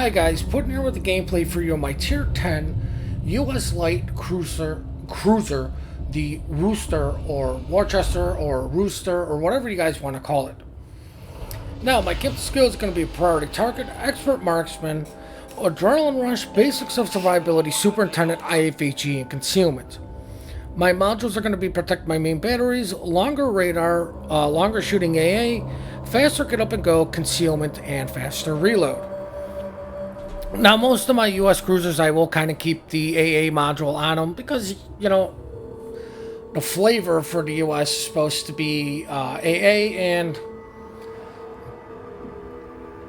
Hi guys, putting here with the gameplay for you on my Tier 10 U.S. Light Cruiser, the Rooster or Worcester or Rooster or whatever you guys want to call it. Now, my gift skill is going to be priority target, expert marksman, adrenaline rush, basics of survivability, superintendent, IFHE, and concealment. My modules are going to be protect my main batteries, longer radar, longer shooting AA, faster get up and go, concealment, and faster reload. Now, most of my U.S. cruisers, I will kind of keep the AA module on them because, you know, the flavor for the U.S. is supposed to be AA, and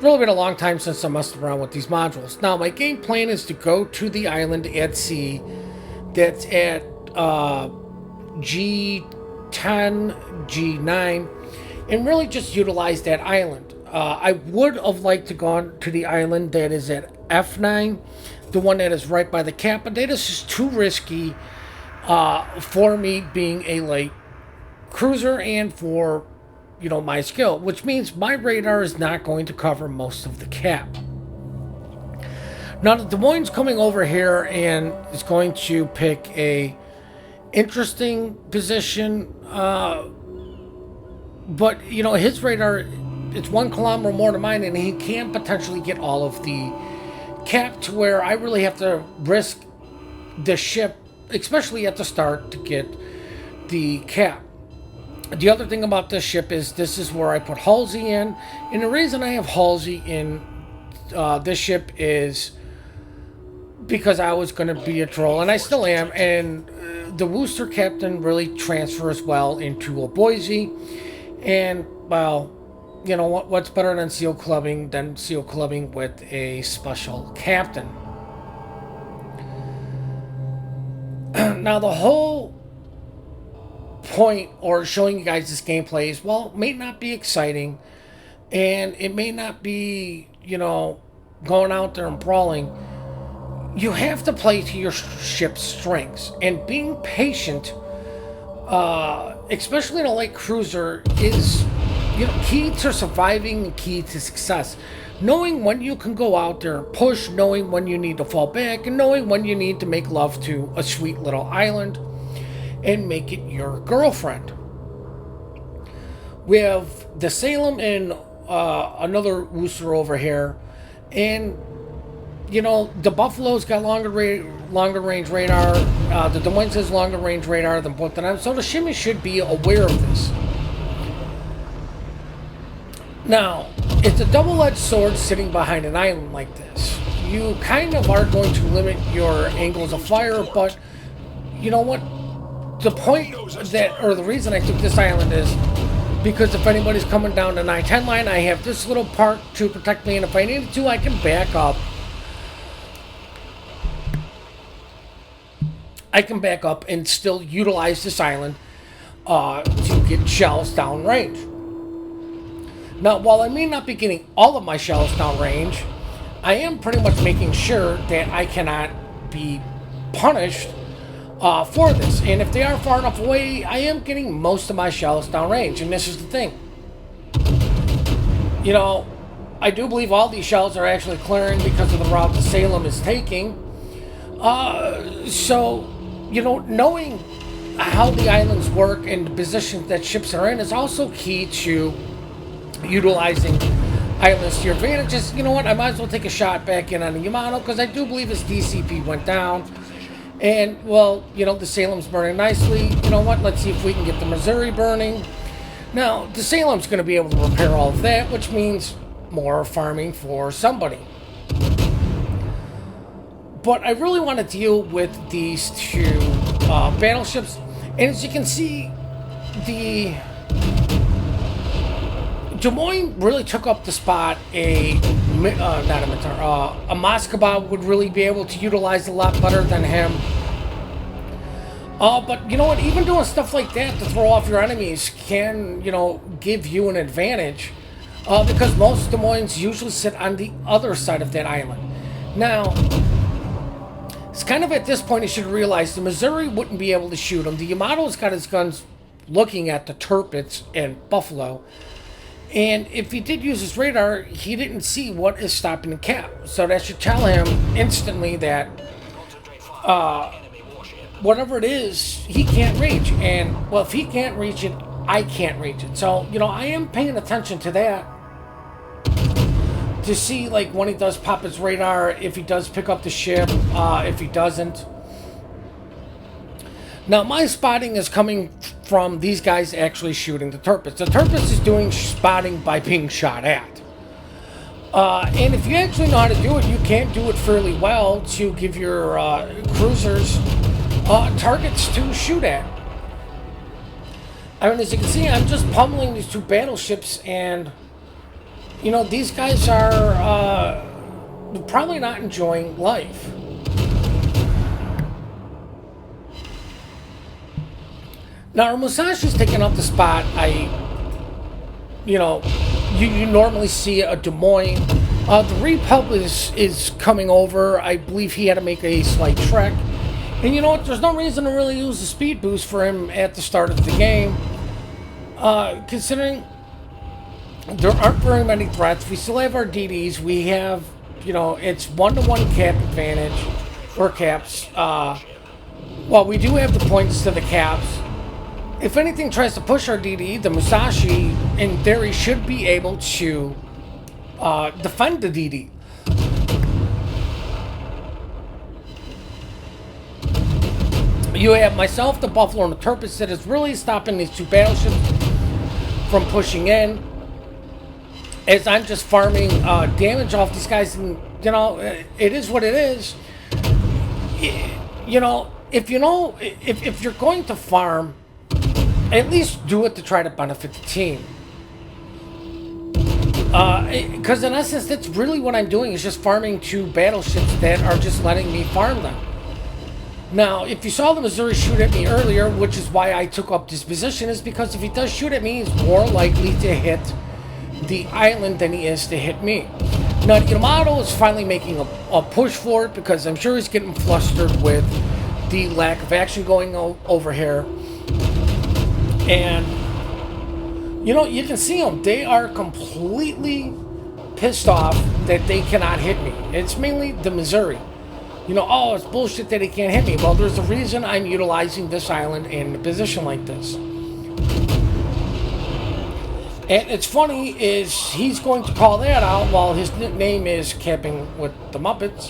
really been a long time since I messed around with these modules. Now, my game plan is to go to the island at sea that's at G10, G9, and really just utilize that island. I would have liked to go on to the island that is at F9, the one that is right by the cap, but that is just too risky for me being a light cruiser and for, you know, my skill, which means my radar is not going to cover most of the cap. Now, Des Moines coming over here and is going to pick a interesting position, but, you know, his radar, it's 1 kilometer more than mine, and he can potentially get all of the cap to where I really have to risk the ship, especially at the start, to get the cap. The other thing about this ship is this is where I put Halsey in, and the reason I have Halsey in this ship is because I was going to be a troll, and I still am, and the Worcester captain really transfers well into a Boise, and, well, you know, what's better than SEAL clubbing with a special captain? Now, the whole point or showing you guys this gameplay is, well, it may not be exciting, and it may not be, you know, going out there and brawling. You have to play to your ship's strengths, and being patient, especially in a light cruiser, is, you know, key to surviving and key to success. Knowing when you can go out there and push, knowing when you need to fall back, and knowing when you need to make love to a sweet little island and make it your girlfriend. We have the Salem and another Worcester over here, and, you know, the Buffalo's got longer range radar. The Des Moines has longer range radar than both of them, so the shimmy should be aware of this. Now, it's a double-edged sword sitting behind an island like this. You kind of are going to limit your angles of fire, but you know what? The point that, or the reason I took this island is because if anybody's coming down the 910 line, I have this little part to protect me, and if I needed to, I can back up. I can back up and still utilize this island to get shells downrange. Now, while I may not be getting all of my shells downrange, I am pretty much making sure that I cannot be punished for this. And if they are far enough away, I am getting most of my shells downrange. And this is the thing. You know, I do believe all these shells are actually clearing because of the route the Salem is taking. So, you know, knowing how the islands work and the positions that ships are in is also key to utilizing islands to your advantage. You know what, I might as well take a shot back in on the Yamato because I do believe his DCP went down, and, well, you know, the Salem's burning nicely. You know what, let's see if we can get the Missouri burning. Now, the Salem's going to be able to repair all of that, which means more farming for somebody. But I really want to deal with these two battleships, and as you can see, the Des Moines really took up the spot a Moskva would really be able to utilize a lot better than him. But you know what, even doing stuff like that to throw off your enemies can, you know, give you an advantage, because most Des Moines usually sit on the other side of that island. Now, it's kind of at this point you should realize the Missouri wouldn't be able to shoot him. The Yamato's got his guns looking at the Tirpitz and Buffalo. And if he did use his radar, he didn't see what is stopping the cap. So that should tell him instantly that whatever it is, he can't reach. And, well, if he can't reach it, I can't reach it. So, I am paying attention to that. To see, like, when he does pop his radar, if he does pick up the ship, if he doesn't. Now, my spotting is coming from these guys actually shooting the Turpus. The Turpus is doing spotting by being shot at. And if you actually know how to do it, you can do it fairly well to give your cruisers targets to shoot at. I mean, as you can see, I'm just pummeling these two battleships, and these guys are probably not enjoying life. Now, our Musashi's taking up the spot. You normally see a Des Moines. The Repub is coming over. I believe he had to make a slight trek. And you know what? There's no reason to really use the speed boost for him at the start of the game. Considering there aren't very many threats. We still have our DDs. We have, it's 1-to-1 cap advantage. Or caps. Well, we do have the points to the caps. If anything tries to push our DD, the Musashi, in theory, should be able to defend the DD. You have myself, the Buffalo, and the Turpus that is really stopping these two battleships from pushing in. As I'm just farming damage off these guys, and it is what it is. If you're going to farm, at least do it to try to benefit the team. Because in essence, that's really what I'm doing, is just farming two battleships that are just letting me farm them. Now, if you saw the Missouri shoot at me earlier, which is why I took up this position, is because if he does shoot at me, he's more likely to hit the island than he is to hit me. Now, Yamato is finally making a push for it, because I'm sure he's getting flustered with the lack of action going over here. And, you can see them. They are completely pissed off that they cannot hit me. It's mainly the Missouri. Oh, it's bullshit that he can't hit me. Well, there's a reason I'm utilizing this island in a position like this. And it's funny is he's going to call that out while his nickname is Camping with the Muppets.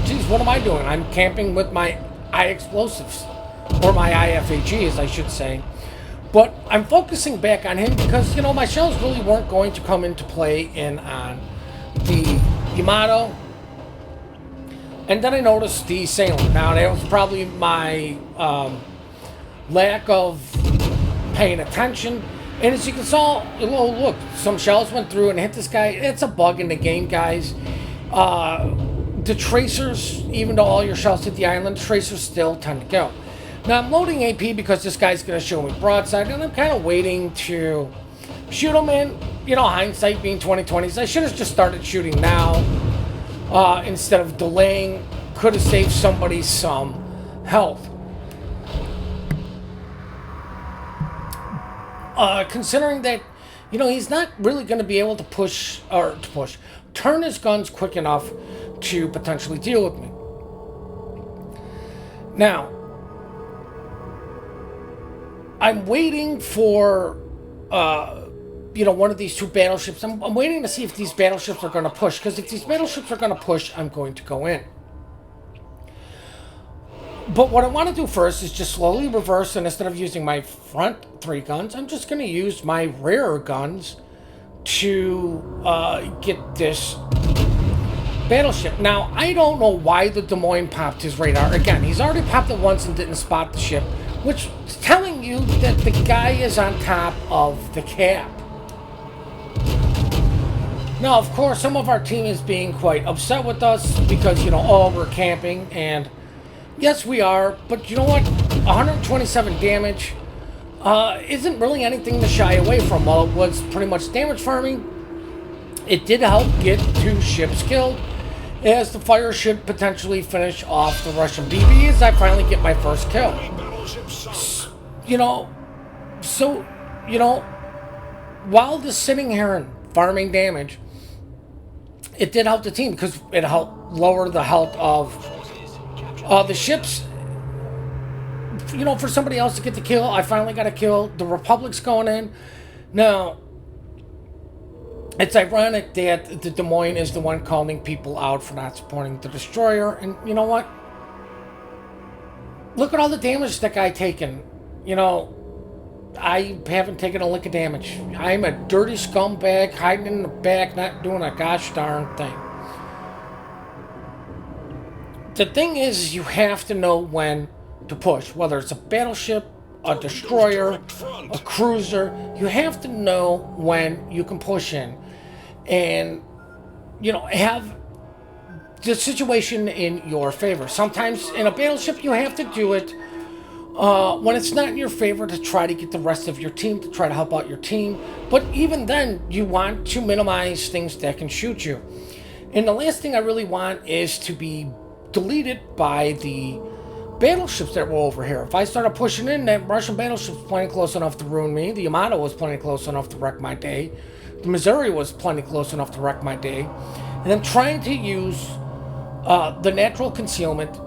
Geez, what am I doing? I'm camping with my I-explosives. Or my IFAG, as I should say. But I'm focusing back on him because, my shells really weren't going to come into play in on the Yamato. And then I noticed the Salem. Now, that was probably my lack of paying attention. And as you can see, look, some shells went through and hit this guy. It's a bug in the game, guys. The tracers, even though all your shells hit the island, tracers still tend to go. Now, I'm loading AP because this guy's going to show me broadside, and I'm kind of waiting to shoot him in. Hindsight being 20/20. I should have just started shooting now instead of delaying. Could have saved somebody some health. Considering that, he's not really going to be able to turn his guns quick enough to potentially deal with me. Now, I'm waiting for, one of these two battleships. I'm waiting to see if these battleships are going to push. Because if these battleships are going to push, I'm going to go in. But what I want to do first is just slowly reverse. And instead of using my front three guns, I'm just going to use my rear guns to get this battleship. Now, I don't know why the Des Moines popped his radar. Again, he's already popped it once and didn't spot the ship, which is telling you that the guy is on top of the cap. Now, of course, some of our team is being quite upset with us because, we're camping, and yes, we are, but you know what? 127 damage isn't really anything to shy away from. While it was pretty much damage farming, it did help get 2 ships killed, as the fire should potentially finish off the Russian BBs. I finally get my first kill. while just sitting here and farming damage, it did help the team because it helped lower the health of the ships. You know, for somebody else to get the kill, I finally got a kill. The Republic's going in. Now, it's ironic that the Des Moines is the one calling people out for not supporting the destroyer. And you know what? Look at all the damage that guy taken. You know, I haven't taken a lick of damage. I'm a dirty scumbag hiding in the back, not doing a gosh darn thing. The thing is, you have to know when to push. Whether it's a battleship, a destroyer, a cruiser, you have to know when you can push in. And, you know, have the situation in your favor. Sometimes in a battleship, you have to do it when it's not in your favor to try to get the rest of your team, to try to help out your team. But even then, you want to minimize things that can shoot you. And the last thing I really want is to be deleted by the battleships that were over here. If I started pushing in, that Russian battleship was plenty close enough to ruin me. The Yamato was plenty close enough to wreck my day. The Missouri was plenty close enough to wreck my day. And I'm trying to use the natural concealment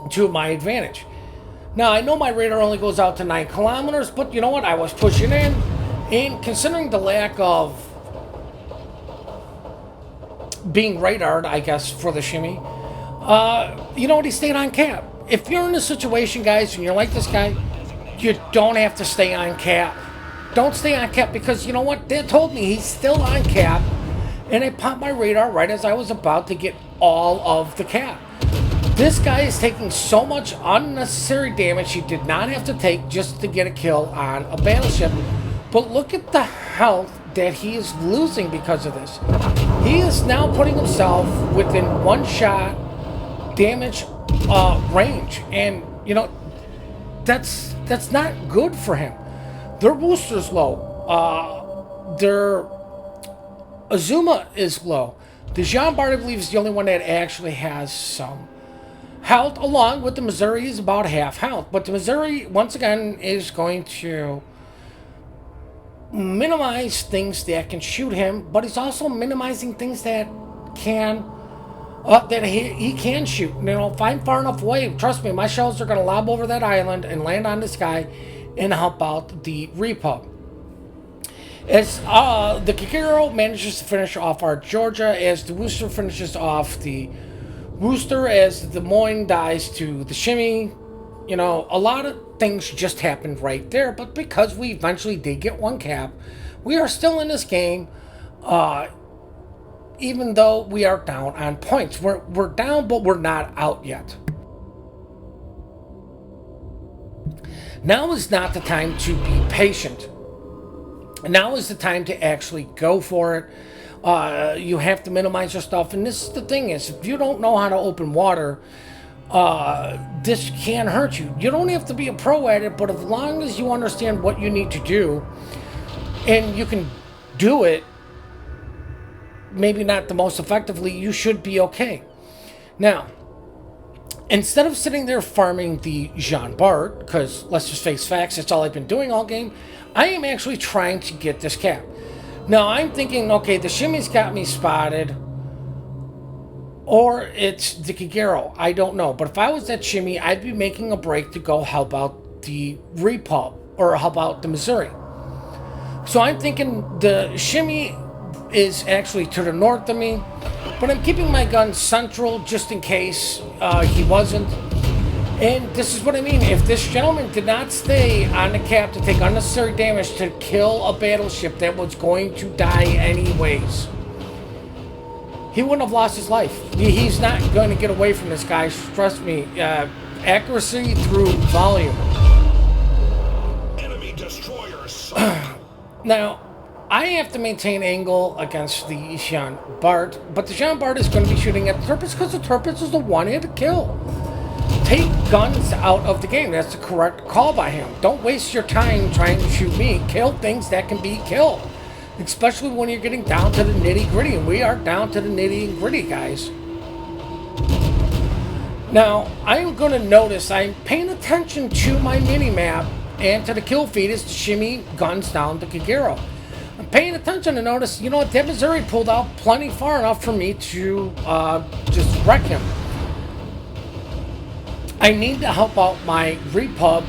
to my advantage. Now, I know my radar only goes out to 9 kilometers, but you know what? I was pushing in, and considering the lack of being radared, I guess, for the shimmy, you know what? He stayed on cap. If you're in a situation, guys, and you're like this guy, you don't have to stay on cap. Don't stay on cap, because you know what? They told me he's still on cap, and I popped my radar right as I was about to get all of the cap. This guy is taking so much unnecessary damage he did not have to take just to get a kill on a battleship. But look at the health that he is losing because of this. He is now putting himself within one shot damage range. And, you know, that's not good for him. Their booster's low. Their Azuma is low. The Jean Bart, I believe, is the only one that actually has some health, along with the Missouri is about half health. But the Missouri, once again, is going to minimize things that can shoot him, but he's also minimizing things that can that he can shoot. You know, if I'm far enough away, trust me, my shells are going to lob over that island and land on this guy and help out the repo. As the Kikiro manages to finish off our Georgia, as the Worcester finishes off the Worcester, as the Des Moines dies to the shimmy. You know, a lot of things just happened right there, but because we eventually did get one cap, we are still in this game, even though we are down on points. We're down, but we're not out yet. Now is not the time to be patient. Now is the time to actually go for it. You have to minimize your stuff, and this is the thing is, if you don't know how to open water, this can hurt you. You don't have to be a pro at it, but as long as you understand what you need to do, and you can do it, maybe not the most effectively, you should be okay. Now, instead of sitting there farming the Jean Bart, because let's just face facts, that's all I've been doing all game, I am actually trying to get this cap. Now, I'm thinking, okay, the shimmy's got me spotted, or it's the Kigero. I don't know. But if I was that shimmy, I'd be making a break to go help out the Repub, or help out the Missouri. So I'm thinking the shimmy is actually to the north of me, but I'm keeping my gun central just in case he wasn't. And this is what I mean. If this gentleman did not stay on the cap to take unnecessary damage to kill a battleship that was going to die anyways, he wouldn't have lost his life. He's not going to get away from this, guys. Trust me. Accuracy through volume. Enemy destroyers. Now, I have to maintain angle against the Jean Bart, but the Jean Bart is going to be shooting at the Turpitz because the Turpitz is the one-hit kill. Take guns out of the game. That's the correct call by him. Don't waste your time trying to shoot me. Kill things that can be killed. Especially when you're getting down to the nitty-gritty. And we are down to the nitty-gritty, guys. Now, I'm going to notice I'm paying attention to my mini-map. and to the kill feed is to shimmy guns down to Kagero. I'm paying attention to notice, you know what, that Missouri pulled out plenty far enough for me to just wreck him. I need to help out my Repub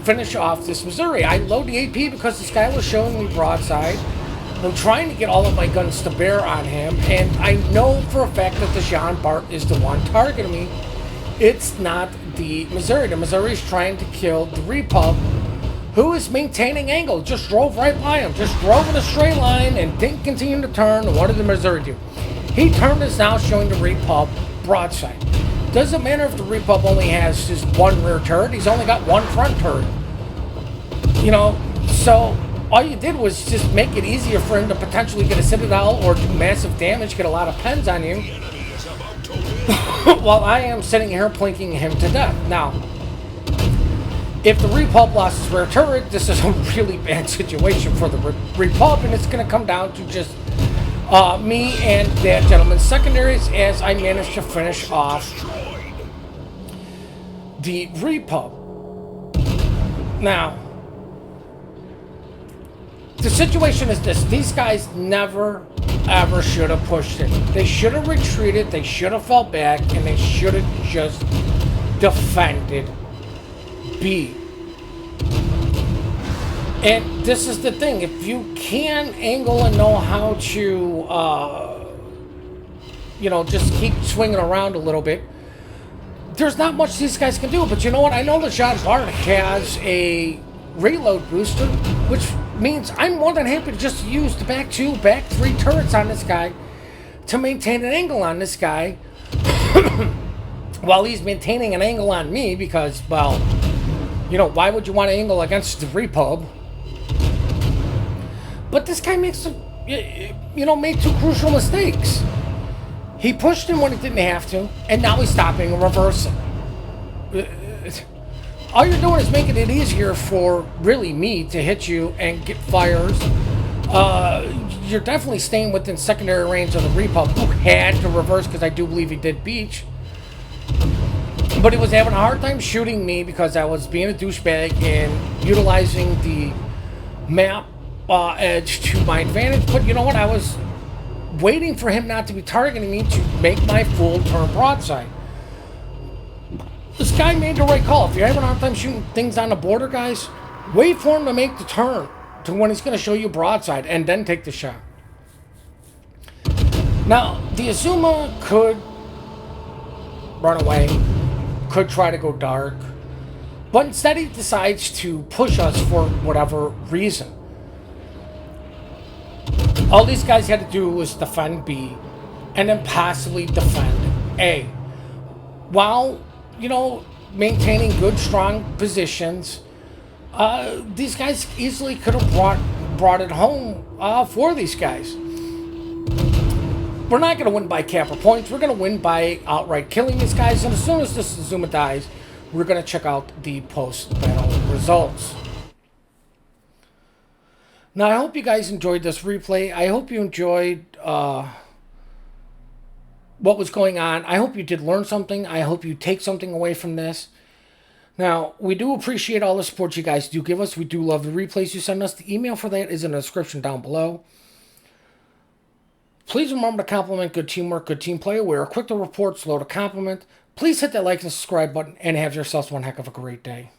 finish off this Missouri. I load the AP because this guy was showing me broadside. I'm trying to get all of my guns to bear on him, and I know for a fact that the Jean Bart is the one targeting me. It's not the Missouri. The Missouri is trying to kill the Repub, who is maintaining angle. Just drove right by him. Just drove in a straight line and didn't continue to turn. What did the Missouri do? He turned is now showing the Repub broadside. Doesn't matter if the Repub only has just one rear turret. He's only got one front turret. You know, so all you did was just make it easier for him to potentially get a Citadel or do massive damage, get a lot of pens on you, while I am sitting here plinking him to death. Now, if the Repub lost his rear turret, this is a really bad situation for the Repub, and it's going to come down to just me and that gentleman's secondaries as I managed to finish off the Repub. Now, the situation is this. These guys never, ever should have pushed it. They should have retreated, they should have fell back, and they should have just defended B. And this is the thing. If you can angle and know how to, you know, just keep swinging around a little bit, there's not much these guys can do. But you know what? I know that Jean Bart has a reload booster, which means I'm more than happy to just use the back 2, back 3 turrets on this guy to maintain an angle on this guy while he's maintaining an angle on me because, well, you know, why would you want to angle against the Repub? But this guy makes some, you know, made 2 crucial mistakes. He pushed him when he didn't have to, and now he's stopping and reversing. All you're doing is making it easier for, really, me to hit you and get fires. You're definitely staying within secondary range of the Repub, who had to reverse, because I do believe he did beach. But he was having a hard time shooting me because I was being a douchebag and utilizing the map edge to my advantage. But you know what? I was waiting for him not to be targeting me to make my full turn broadside. This guy made the right call. If you're having a hard time shooting things on the border, guys, wait for him to make the turn to when he's going to show you broadside and then take the shot. Now, the Azuma could run away, could try to go dark, but instead he decides to push us for whatever reason. All these guys had to do was defend B and then possibly defend A. While, you know, maintaining good, strong positions, these guys easily could have brought it home for these guys. We're not going to win by capper points. We're going to win by outright killing these guys. And as soon as this Azuma dies, we're going to check out the post-battle results. Now, I hope you guys enjoyed this replay. I hope you enjoyed what was going on. I hope you did learn something. I hope you take something away from this. Now, we do appreciate all the support you guys do give us. We do love the replays you send us. The email for that is in the description down below. Please remember to compliment good teamwork, good team play. We are quick to report, slow to compliment. Please hit that like and subscribe button and have yourselves one heck of a great day.